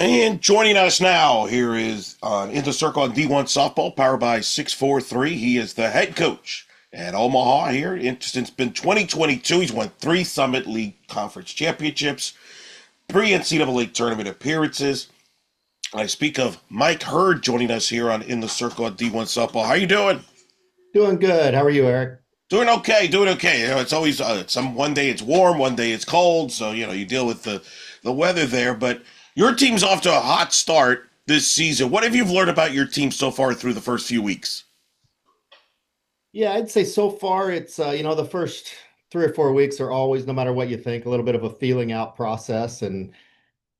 And joining us now here is In the Circle on D1 Softball, powered by 643. He is the head coach at Omaha here. Since been 2022, he's won three Summit League Conference championships, three NCAA tournament appearances. I speak of Mike Hurd joining us here on In the Circle on D1 Softball. How you doing? Doing good. How are you, Eric? Doing okay, doing okay. It's always one day it's warm, one day it's cold, so you deal with the weather there. But your team's off to a hot start this season. What have you learned about your team so far through the first few weeks? Yeah, I'd say so far the first 3 or 4 weeks are always, no matter what you think, a little bit of a feeling out process and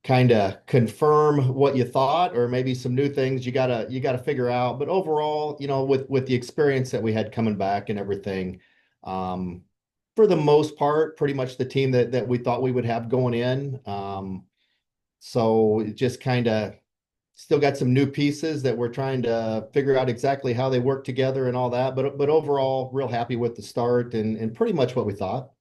kind of confirm what you thought, or maybe some new things you gotta figure out. But overall, with the experience that we had coming back and everything, um, for the most part, pretty much the team that we thought we would have going in. So it just kind of still got some new pieces that we're trying to figure out exactly how they work together and all that. But overall, real happy with the start and pretty much what we thought.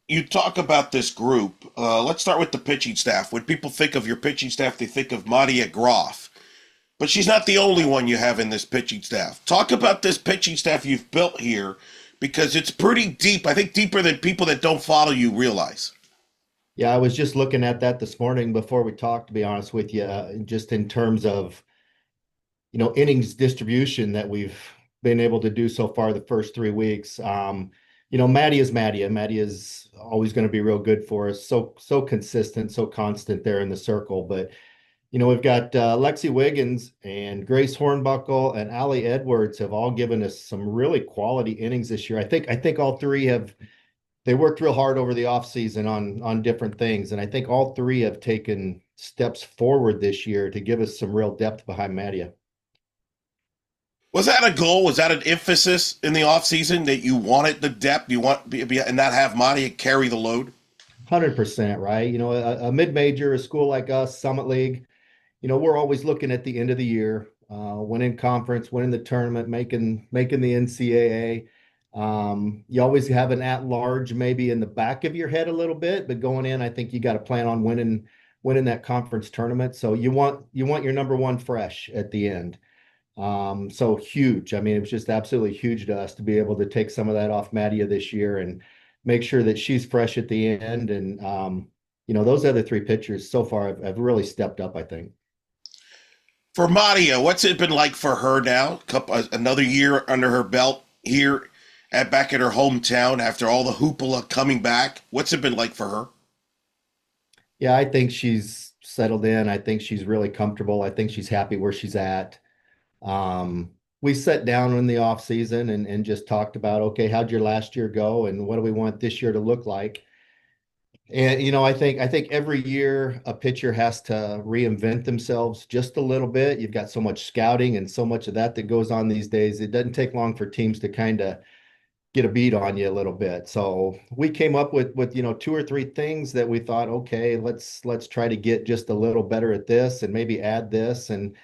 You talk about this group. Let's start with the pitching staff. When people think of your pitching staff, they think of Madia Groff. But she's not the only one you have in this pitching staff. Talk about this pitching staff you've built here because it's pretty deep. I think deeper than people that don't follow you realize. Yeah, I was just looking at that this morning before we talked, to be honest with you, just in terms of, innings distribution that we've been able to do so far the first 3 weeks. Maddie is Maddie, and Maddie is always going to be real good for us. So consistent, so constant there in the circle. But we've got Lexi Wiggins and Grace Hornbuckle and Allie Edwards have all given us some really quality innings this year. I think all three have they worked real hard over the offseason on different things. And I think all three have taken steps forward this year to give us some real depth behind Madia. Was that a goal? Was that an emphasis in the offseason that you wanted the depth, you want and not have Madia carry the load? 100%, right? A mid-major, a school like us, Summit League, we're always looking at the end of the year, winning conference, winning the tournament, making the NCAA. You always have an at-large maybe in the back of your head a little bit, but going in, I think you got to plan on winning that conference tournament. So you want your number one fresh at the end. So huge. I mean, it was just absolutely huge to us to be able to take some of that off Madia this year and make sure that she's fresh at the end. And those other three pitchers so far have really stepped up, I think. For Madia, what's it been like for her now? Another year under her belt here back at her hometown after all the hoopla coming back. What's it been like for her? Yeah, I think she's settled in. I think she's really comfortable. I think she's happy where she's at. We sat down in the off season and just talked about, okay, how'd your last year go and what do we want this year to look like? And I think every year a pitcher has to reinvent themselves just a little bit. You've got so much scouting and so much of that goes on these days. It doesn't take long for teams to kind of get a beat on you a little bit. So we came up with two or three things that we thought, okay, let's try to get just a little better at this and maybe add this and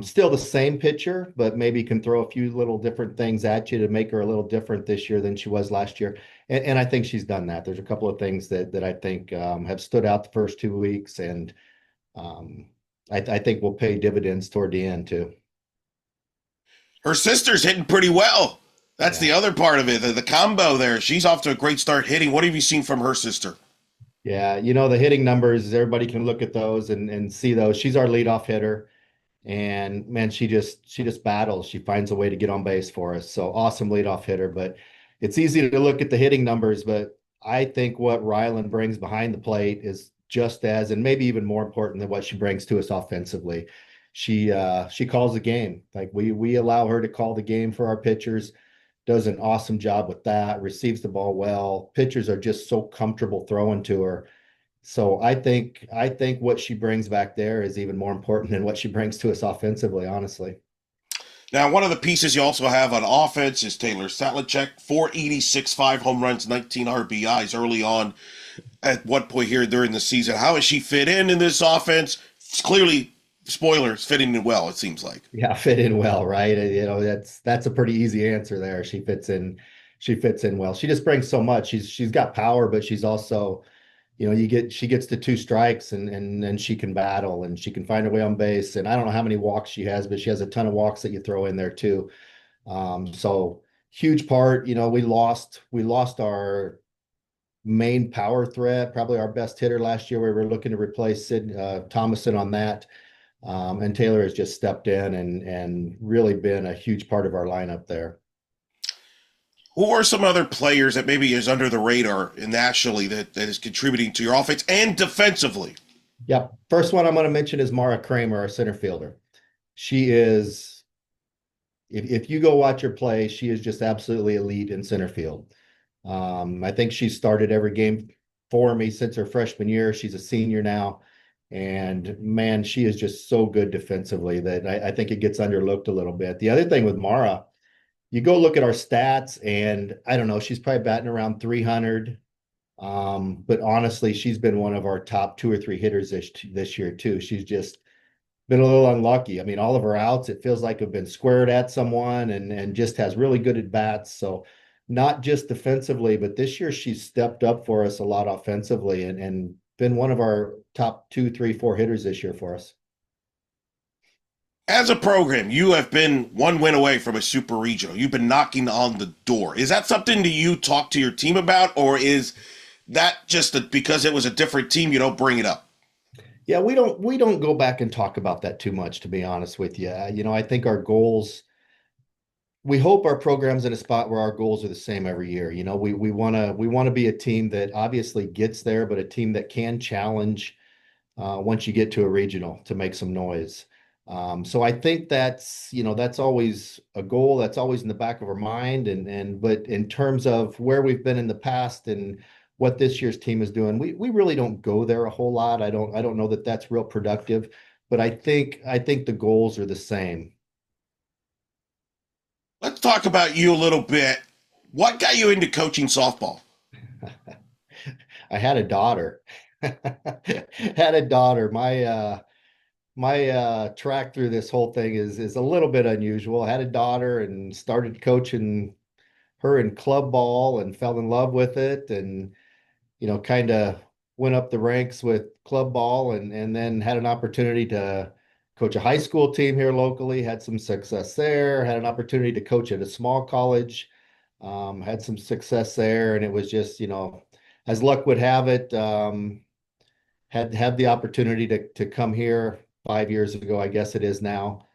still the same pitcher, but maybe can throw a few little different things at you to make her a little different this year than she was last year. And I think she's done that. There's a couple of things that I think have stood out the first 2 weeks, and um, I think will pay dividends toward the end too. Her sister's hitting pretty well. That's the Yeah. other part of it. The combo there. She's off to a great start hitting. What have you seen from her sister? Yeah, the hitting numbers, everybody can look at those and see those. She's our leadoff hitter. And man, she just battles. She finds a way to get on base for us. So awesome leadoff hitter. But it's easy to look at the hitting numbers, but I think what Rylan brings behind the plate is just as, and maybe even more important than what she brings to us offensively. She calls the game. Like we allow her to call the game for our pitchers. Does an awesome job with that. Receives the ball well. Pitchers are just so comfortable throwing to her. So I think what she brings back there is even more important than what she brings to us offensively, honestly. Now, one of the pieces you also have on offense is Taylor Satlicek, 486, 5 home runs, 19 RBIs early on at one point here during the season. How has she fit in this offense? It's clearly, spoilers, fitting in well, it seems like. Yeah, fit in well, right? That's a pretty easy answer there. She fits in well. She just brings so much. She's got power, but she's also she gets to two strikes and then she can battle and she can find her way on base. And I don't know how many walks she has, but she has a ton of walks that you throw in there too. So huge part, we lost our main power threat, probably our best hitter last year. We were looking to replace Sid Thomason on that. And Taylor has just stepped in and really been a huge part of our lineup there. Who are some other players that maybe is under the radar nationally that is contributing to your offense and defensively? Yep. First one I'm going to mention is Mara Kramer, our center fielder. She is, if you go watch her play, she is just absolutely elite in center field. I think she's started every game for me since her freshman year. She's a senior now. And man, she is just so good defensively that I think it gets underlooked a little bit. The other thing with Mara, you go look at our stats, and I don't know, she's probably batting around 300. But honestly, she's been one of our top two or three hitters this year too. She's just been a little unlucky. I mean, all of her outs, it feels like have been squared at someone and just has really good at bats. So not just defensively, but this year she's stepped up for us a lot offensively and been one of our top two, three, four hitters this year for us. As a program, you have been one win away from a super regional. You've been knocking on the door. Is that something that you talk to your team about, or is that just because it was a different team, you don't bring it up? Yeah, we don't go back and talk about that too much, to be honest with you. I think our goals, we hope our program's in a spot where our goals are the same every year. We want to be a team that obviously gets there, but a team that can challenge once you get to a regional to make some noise. So I think that's always a goal. That's always in the back of our mind. But in terms of where we've been in the past and what this year's team is doing, we really don't go there a whole lot. I don't know that that's real productive, but I think the goals are the same. Let's talk about you a little bit. What got you into coaching softball? I had a daughter. Had a daughter. My track through this whole thing is a little bit unusual. I had a daughter and started coaching her in club ball and fell in love with it and kind of went up the ranks with club ball and then had an opportunity to coach a high school team here locally, had some success there, had an opportunity to coach at a small college, had some success there. And it was just, as luck would have it, had the opportunity to come here 5 years ago, I guess it is now.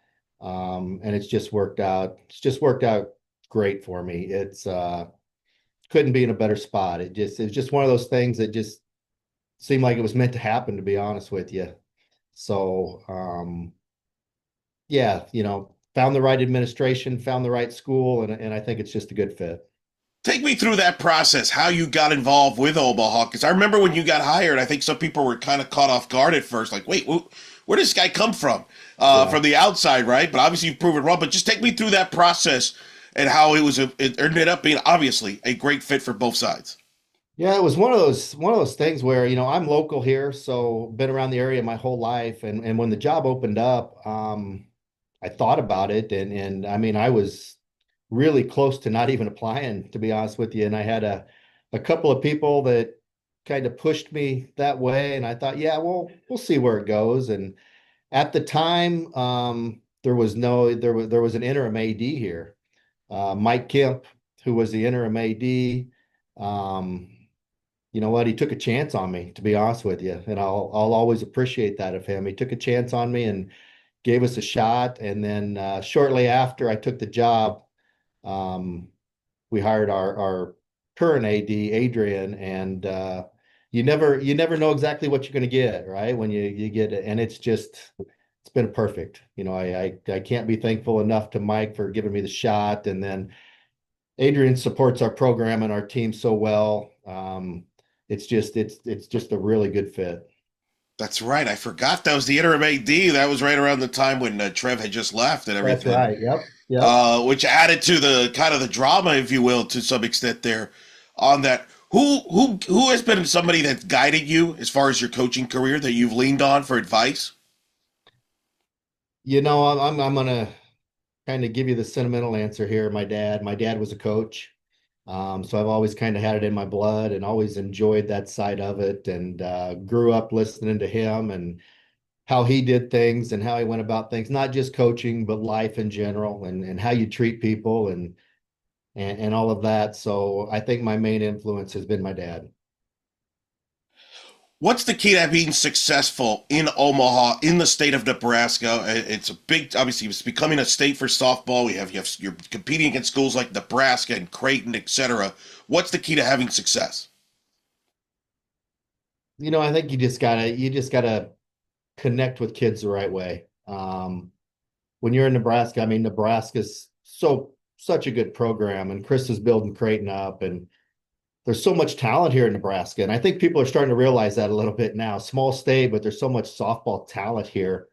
And it's just worked out. It's just worked out great for me. It's couldn't be in a better spot. It's just one of those things that just seemed like it was meant to happen, to be honest with you. So yeah, found the right administration, found the right school, and I think it's just a good fit. Take me through that process, how you got involved with Omaha. Because I remember when you got hired, I think some people were kind of caught off guard at first, like, wait, where does this guy come Yeah. from the outside, right? But obviously you've proven wrong. But just take me through that process and how it ended up being obviously a great fit for both sides. Yeah, it was one of those things where, I'm local here, so been around the area my whole life. And when the job opened up, I thought about it and I mean I was really close to not even applying, to be honest with you. And I had a couple of people that kind of pushed me that way. And I thought, yeah, well, we'll see where it goes. And at the time, there was an interim AD here, Mike Kemp, who was the interim AD. Um, you know what? He took a chance on me, to be honest with you, and I'll always appreciate that of him. He took a chance on me and gave us a shot. And then shortly after I took the job, um, we hired our current AD, Adrian, and you never know exactly what you're going to get, right? When you get it, and it's been perfect. I can't be thankful enough to Mike for giving me the shot, and then Adrian supports our program and our team so well. It's just a really good fit. That's right. I forgot that was the interim AD. That was right around the time when Trev had just left and That's everything, right. Yep. Yep. which added to the kind of the drama, if you will, to some extent there on that. Who has been somebody that's guided you as far as your coaching career that you've leaned on for advice? I'm gonna kind of give you the sentimental answer here. My dad was a coach. So I've always kind of had it in my blood and always enjoyed that side of it, and grew up listening to him and how he did things and how he went about things, not just coaching, but life in general, and how you treat people and all of that. So I think my main influence has been my dad. What's the key to being successful in Omaha, in the state of Nebraska? It's a big, obviously, it's becoming a state for softball. You're competing against schools like Nebraska and Creighton, etc. What's the key to having success? I think you just gotta connect with kids the right way. When you're in Nebraska, I mean, Nebraska's such a good program, and Chris is building Creighton up, and there's so much talent here in Nebraska. And I think people are starting to realize that a little bit now. Small state, but there's so much softball talent here.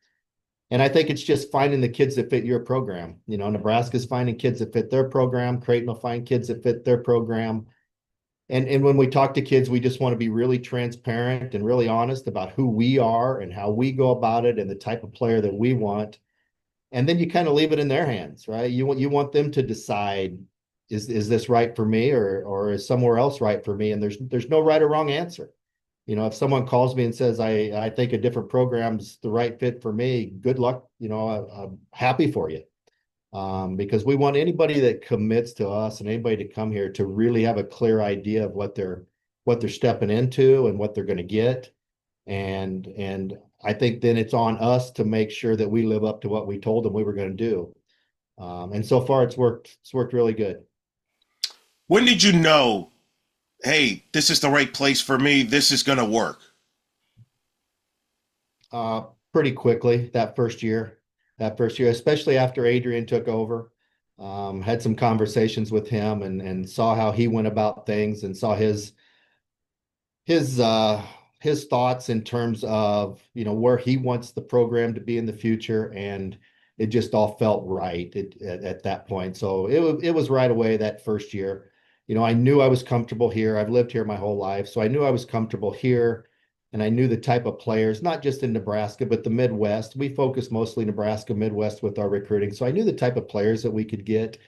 And I think it's just finding the kids that fit your program. Nebraska's finding kids that fit their program. Creighton will find kids that fit their program. And when we talk to kids, we just want to be really transparent and really honest about who we are and how we go about it and the type of player that we want. And then you kind of leave it in their hands, right? You want them to decide, is this right for me, or is somewhere else right for me? And there's no right or wrong answer. If someone calls me and says, I think a different program's the right fit for me, good luck. I'm happy for you. Because we want anybody that commits to us and anybody to come here to really have a clear idea of what they're stepping into and what they're going to get. And I think then it's on us to make sure that we live up to what we told them we were going to do. And so far it's worked. It's worked really good. When did you know, hey, this is the right place for me? This is going to work. Uh, Pretty quickly that first year, especially after Adrian took over. Had some conversations with him and saw how he went about things and saw his uh his thoughts in terms of where he wants the program to be in the future, and it just all felt right at that point. So it was right away that first year. I knew I was comfortable here. I've lived here my whole life, so I knew I was comfortable here, and I knew the type of players, not just in Nebraska but the Midwest. We focus mostly Nebraska Midwest with our recruiting, so I knew the type of players that we could get.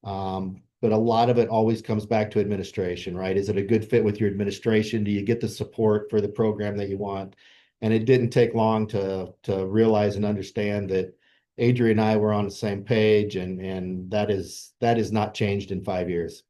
But a lot of it always comes back to administration, right? Is it a good fit with your administration? Do you get the support for the program that you want? And it didn't take long to realize and understand that Adrian and I were on the same page, and that is not changed in 5 years.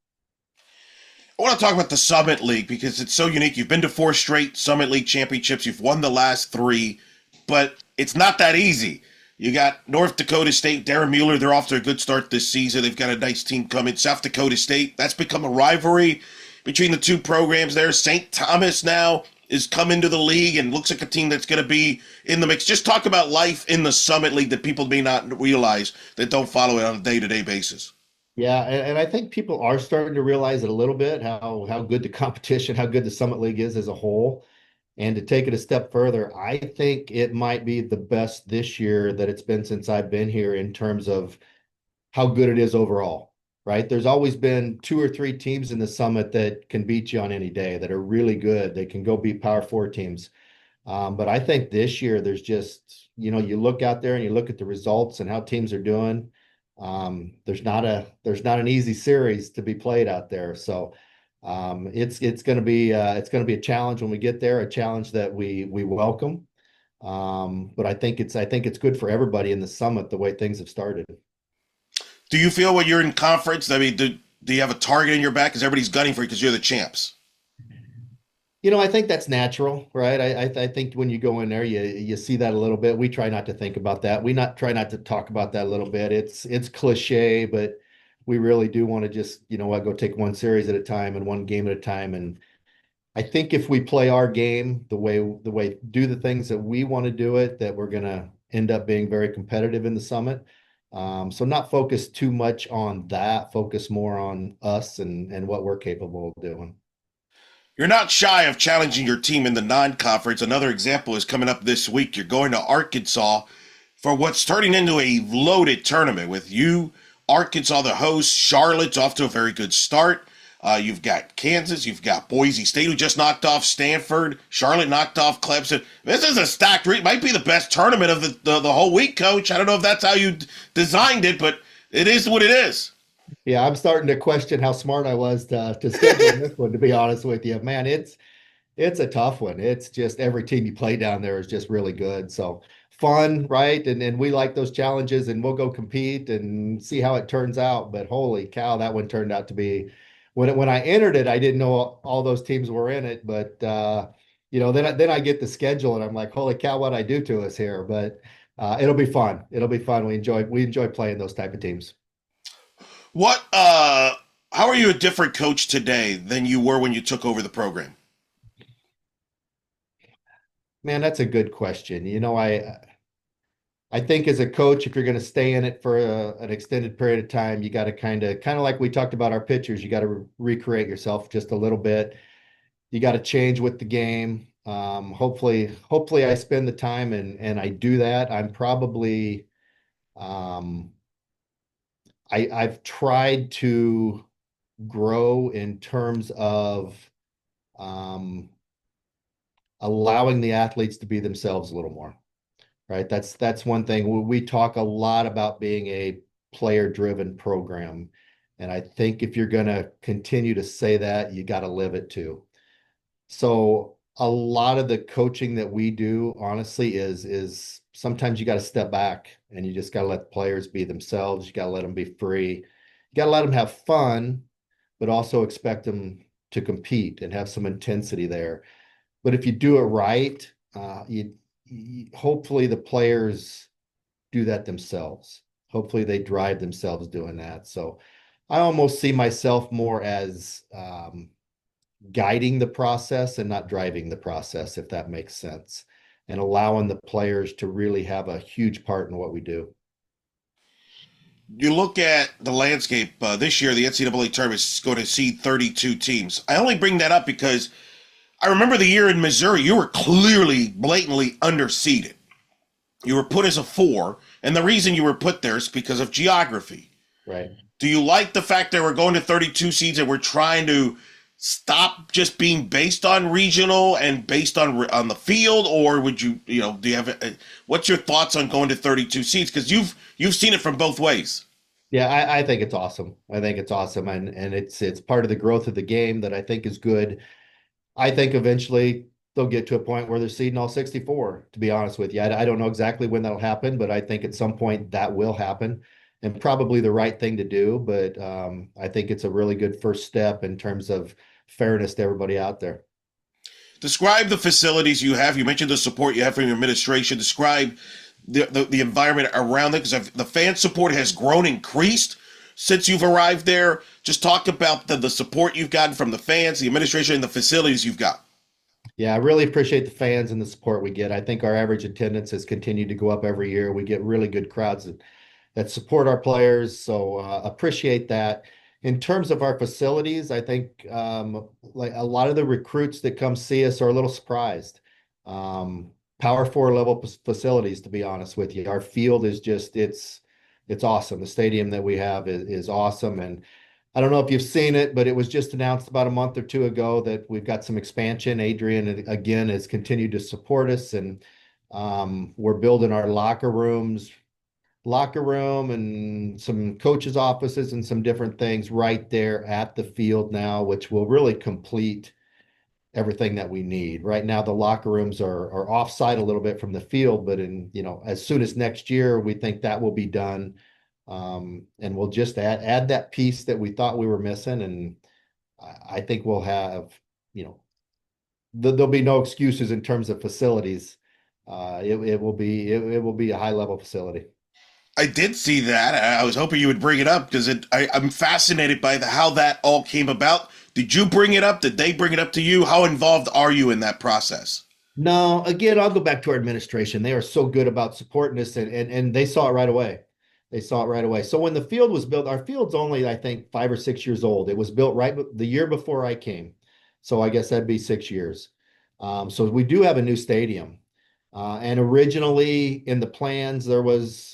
I want to talk about the Summit League because it's so unique. You've been to 4 straight Summit League championships. You've won the last 3, but it's not that easy. You got North Dakota State, Darren Mueller. They're off to a good start this season. They've got a nice team coming. South Dakota State, that's become a rivalry between the two programs there. St. Thomas now is come into the league and looks like a team that's going to be in the mix. Just talk about life in the Summit League that people may not realize that don't follow it on a day-to-day basis. Yeah, and I think people are starting to realize it a little bit, how good the competition, how good the Summit League is as a whole. And to take it a step further, I think it might be the best this year that it's been since I've been here in terms of how good it is overall, right? There's always been 2 or 3 teams in the Summit that can beat you on any day, that are really good. They can go beat Power Four teams. But I think this year there's just, you look out there and you look at the results and how teams are doing. There's not an easy series to be played out there. So it's going to be a challenge when we get there, a challenge that we welcome. But I think it's good for everybody in the Summit the way things have started. Do you feel when you're in conference, I mean, do you have a target in your back because everybody's gunning for you because you're the champs? I think that's natural, right? I think when you go in there, you see that a little bit. We try not to think about that. We not try not to talk about that a little bit. It's cliche, but we really do want to just, go take one series at a time and one game at a time. And I think if we play our game the way do the things that we want to do it, that we're gonna end up being very competitive in the Summit. So not focus too much on that, focus more on us and what we're capable of doing. You're not shy of challenging your team in the non-conference. Another example is coming up this week. You're going to Arkansas for what's turning into a loaded tournament with you, Arkansas, the host. Charlotte's off to a very good start. You've got Kansas. You've got Boise State, who just knocked off Stanford. Charlotte knocked off Clemson. This is a stacked week. Might be the best tournament of the whole week, Coach. I don't know if that's how you designed it, but it is what it is. Yeah, I'm starting to question how smart I was to schedule this one, to be honest with you. Man, it's a tough one. It's just every team you play down there is just really good. So fun, right? And we like those challenges and we'll go compete and see how it turns out. But holy cow, that one turned out to be when I entered it, I didn't know all those teams were in it. But then I get the schedule and I'm like, holy cow, what I do to us here. But it'll be fun. It'll be fun. We enjoy playing those type of teams. What how are you a different coach today than you were when you took over the program? Man, that's a good question. I think as a coach, if you're going to stay in it for an extended period of time, you got to kind of like we talked about our pitchers, you got to recreate yourself just a little bit. You got to change with the game. Hopefully I spend the time and I do that. I'm probably um, I've tried to grow in terms of um, allowing the athletes to be themselves a little more. Right? That's one thing. We talk a lot about being a player-driven program, and I think if you're going to continue to say that, you got to live it too. So a lot of the coaching that we do, honestly, is sometimes you got to step back and you just got to let the players be themselves. You got to let them be free. You got to let them have fun, but also expect them to compete and have some intensity there. But if you do it right, hopefully the players do that themselves. Hopefully they drive themselves doing that. So I almost see myself more as guiding the process and not driving the process, if that makes sense, and allowing the players to really have a huge part in what we do. You look at the landscape this year, the NCAA tournament is going to see 32 teams. I only bring that up because I remember the year in Missouri, you were clearly, blatantly underseeded. You were put as a four, and the reason you were put there is because of geography. Right. Do you like the fact that we're going to 32 seeds and we're trying to stop just being based on regional and based on the field, or would do you have what's your thoughts on going to 32 seeds? Because you've seen it from both ways. Yeah, I think it's awesome. I think it's awesome, and it's part of the growth of the game that I think is good. I think eventually they'll get to a point where they're seeding all 64, to be honest with you. I don't know exactly when that'll happen, but I think at some point that will happen and probably the right thing to do. But I think it's a really good first step in terms of fairness to everybody out there. Describe the facilities you have. You mentioned the support you have from your administration. Describe the environment around it, because the fan support has grown, increased since you've arrived there. Just talk about the support you've gotten from the fans, the administration, and the facilities you've got. Yeah, I really appreciate the fans and the support we get. I think our average attendance has continued to go up every year. We get really good crowds that support our players. So appreciate that. In terms of our facilities, I think like a lot of the recruits that come see us are a little surprised. Power four level facilities, to be honest with you. Our field is just it's awesome. The stadium that we have is awesome. And I don't know if you've seen it, but it was just announced about a month or two ago that we've got some expansion. Adrian, again, has continued to support us, and we're building our locker room and some coaches' offices and some different things right there at the field now, which will really complete everything that we need. Right now, the locker rooms are offsite a little bit from the field, but as soon as next year, we think that will be done. And we'll just add that piece that we thought we were missing, and I think we'll have, there'll be no excuses in terms of facilities. It will be a high level facility. I did see that. I was hoping you would bring it up because I'm fascinated by how that all came about. Did you bring it up? Did they bring it up to you? How involved are you in that process? No, again, I'll go back to our administration. They are so good about supporting us, and they saw it right away. They saw it right away. So when the field was built, our field's only, I think, 5 or 6 years old. It was built right the year before I came. So I guess that'd be 6 years. So we do have a new stadium. And originally in the plans, there was,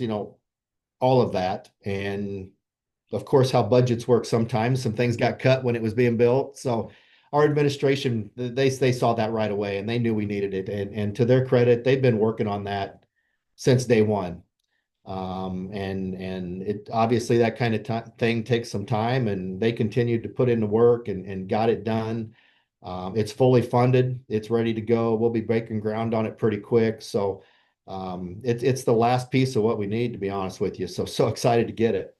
all of that. And of course, how budgets work sometimes. Some things got cut when it was being built. So our administration, they saw that right away and they knew we needed it. And to their credit, they've been working on that since day one. And it obviously that kind of thing takes some time, and they continued to put in the work and got it done. It's fully funded. It's ready to go. We'll be breaking ground on it pretty quick. So it's the last piece of what we need, to be honest with you. So excited to get it.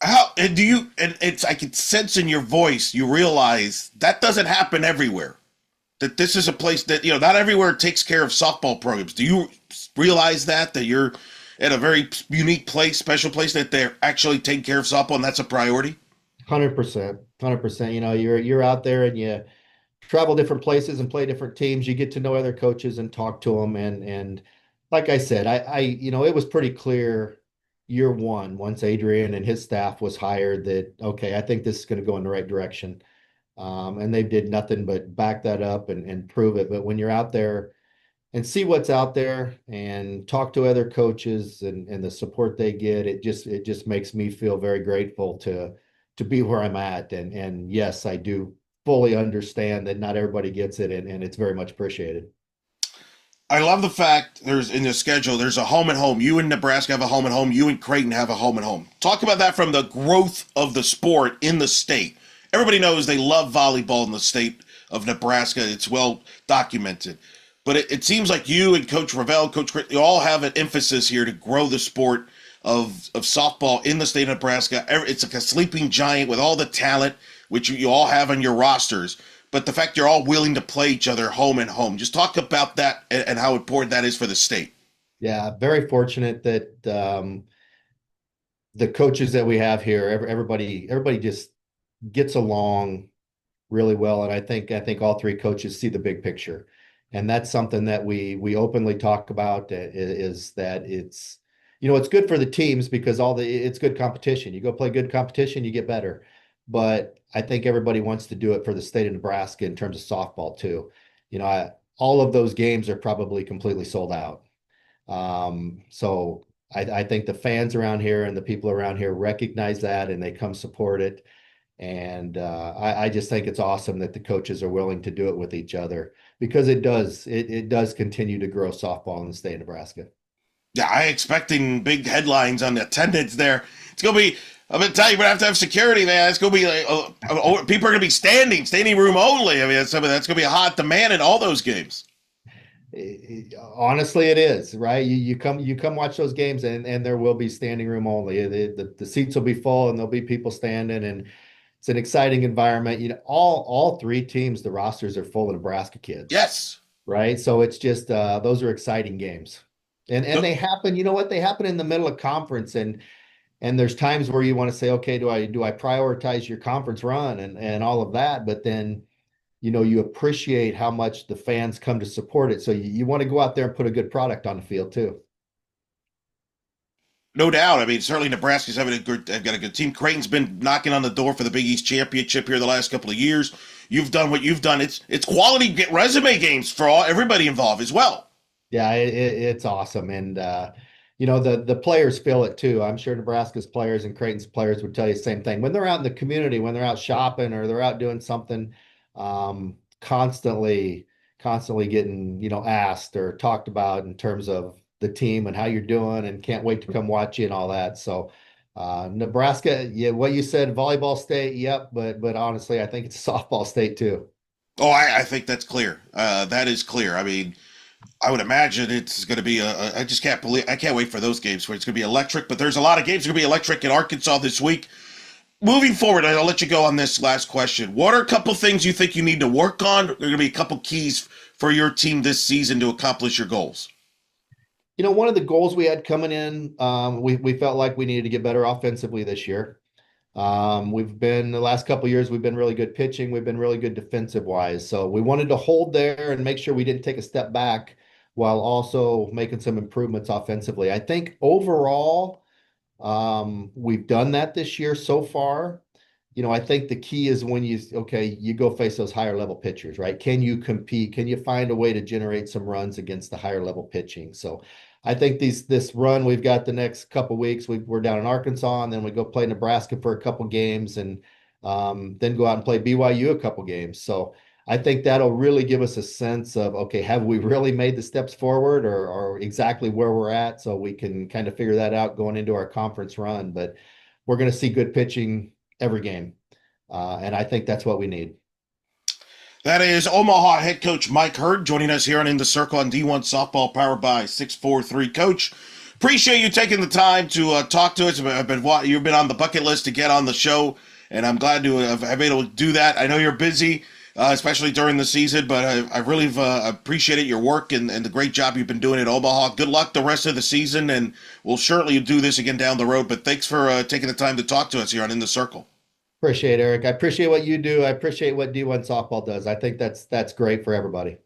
How and do you? And it's I can sense in your voice you realize that doesn't happen everywhere. That this is a place that not everywhere takes care of softball programs. Do you realize that you're at a very unique place, special place that they're actually taking care of softball, and that's a priority? 100%, 100%. You're out there and you travel different places and play different teams. You get to know other coaches and talk to them. And like I said, it was pretty clear year one, once Adrian and his staff was hired, that okay, I think this is going to go in the right direction. And they did nothing but back that up and prove it. But when you're out there and see what's out there and talk to other coaches and the support they get, it just makes me feel very grateful to be where I'm at. And yes, I do fully understand that not everybody gets it, and it's very much appreciated. I love the fact there's in the schedule, there's a home and home. You and Nebraska have a home and home. You and Creighton have a home and home. Talk about that from the growth of the sport in the state. Everybody knows they love volleyball in the state of Nebraska. It's well documented. But it seems like you and Coach Ravel, Coach Creighton, you all have an emphasis here to grow the sport of softball in the state of Nebraska. It's like a sleeping giant with all the talent, which you all have on your rosters, but the fact you're all willing to play each other home and home. Just talk about that and how important that is for the state. Yeah, very fortunate that the coaches that we have here, everybody just gets along really well. And I think all three coaches see the big picture. And that's something that we openly talk about, is that it's good for the teams because it's good competition. You go play good competition, you get better. But I think everybody wants to do it for the state of Nebraska in terms of softball too. All of those games are probably completely sold out. So I think the fans around here and the people around here recognize that, and they come support it. And I just think it's awesome that the coaches are willing to do it with each other, because it does continue to grow softball in the state of Nebraska. Yeah, I expecting big headlines on the attendance there. It's gonna be. I'm gonna tell you, we're gonna have security, man. It's gonna be like people are gonna be standing room only. I mean, that's gonna be a hot demand in all those games. Honestly, it is, right. You come watch those games, and there will be standing room only. The seats will be full, and there'll be people standing, and it's an exciting environment. All three teams, the rosters are full of Nebraska kids, Yes. right? So it's just those are exciting games. And No, they happen, they happen in the middle of conference, and there's times where you want to say, okay, do I prioritize your conference run and all of that? But then you appreciate how much the fans come to support it. So you want to go out there and put a good product on the field too. no doubt. I mean, certainly Nebraska's having they've got a good team. Creighton's been knocking on the door for the Big East championship here the last couple of years. You've done what you've done. It's quality resume games for everybody involved as well. Yeah, it's awesome. And the players feel it too. I'm sure Nebraska's players and Creighton's players would tell you the same thing. When they're out in the community, when they're out shopping or they're out doing something, constantly getting, asked or talked about in terms of the team and how you're doing, and can't wait to come watch you and all that. So Nebraska, yeah, what you said, volleyball state, yep, but honestly, I think it's a softball state too. Oh, I think that's clear. That is clear. I mean, I would imagine it's going to be I just can't believe. I can't wait for those games where it's going to be electric. But there's a lot of games going to be electric in Arkansas this week. Moving forward, I'll let you go on this last question. What are a couple things you think you need to work on? There are going to be a couple keys for your team this season to accomplish your goals. One of the goals we had coming in, we felt like we needed to get better offensively this year. We've been the last couple of years, we've been really good pitching. We've been really good defensive wise. So we wanted to hold there and make sure we didn't take a step back while also making some improvements offensively. I think overall, we've done that this year so far. I think the key is when you go face those higher level pitchers, right? Can you compete? Can you find a way to generate some runs against the higher level pitching? So I think this run we've got the next couple weeks, we're down in Arkansas, and then we go play Nebraska for a couple games, and then go out and play BYU a couple games. So I think that'll really give us a sense of, okay, have we really made the steps forward or exactly where we're at so we can kind of figure that out going into our conference run. But we're going to see good pitching every game. And I think that's what we need. That is Omaha head coach Mike Hurd joining us here on In the Circle on D1 Softball, powered by 643. Coach, appreciate you taking the time to talk to us. You've been on the bucket list to get on the show, and I'm glad to have been able to do that. I know you're busy, especially during the season, but I really appreciated your work and the great job you've been doing at Omaha. Good luck the rest of the season, and we'll certainly do this again down the road. But thanks for taking the time to talk to us here on In the Circle. Appreciate it, Eric. I appreciate what you do. I appreciate what D1 softball does. I think that's great for everybody.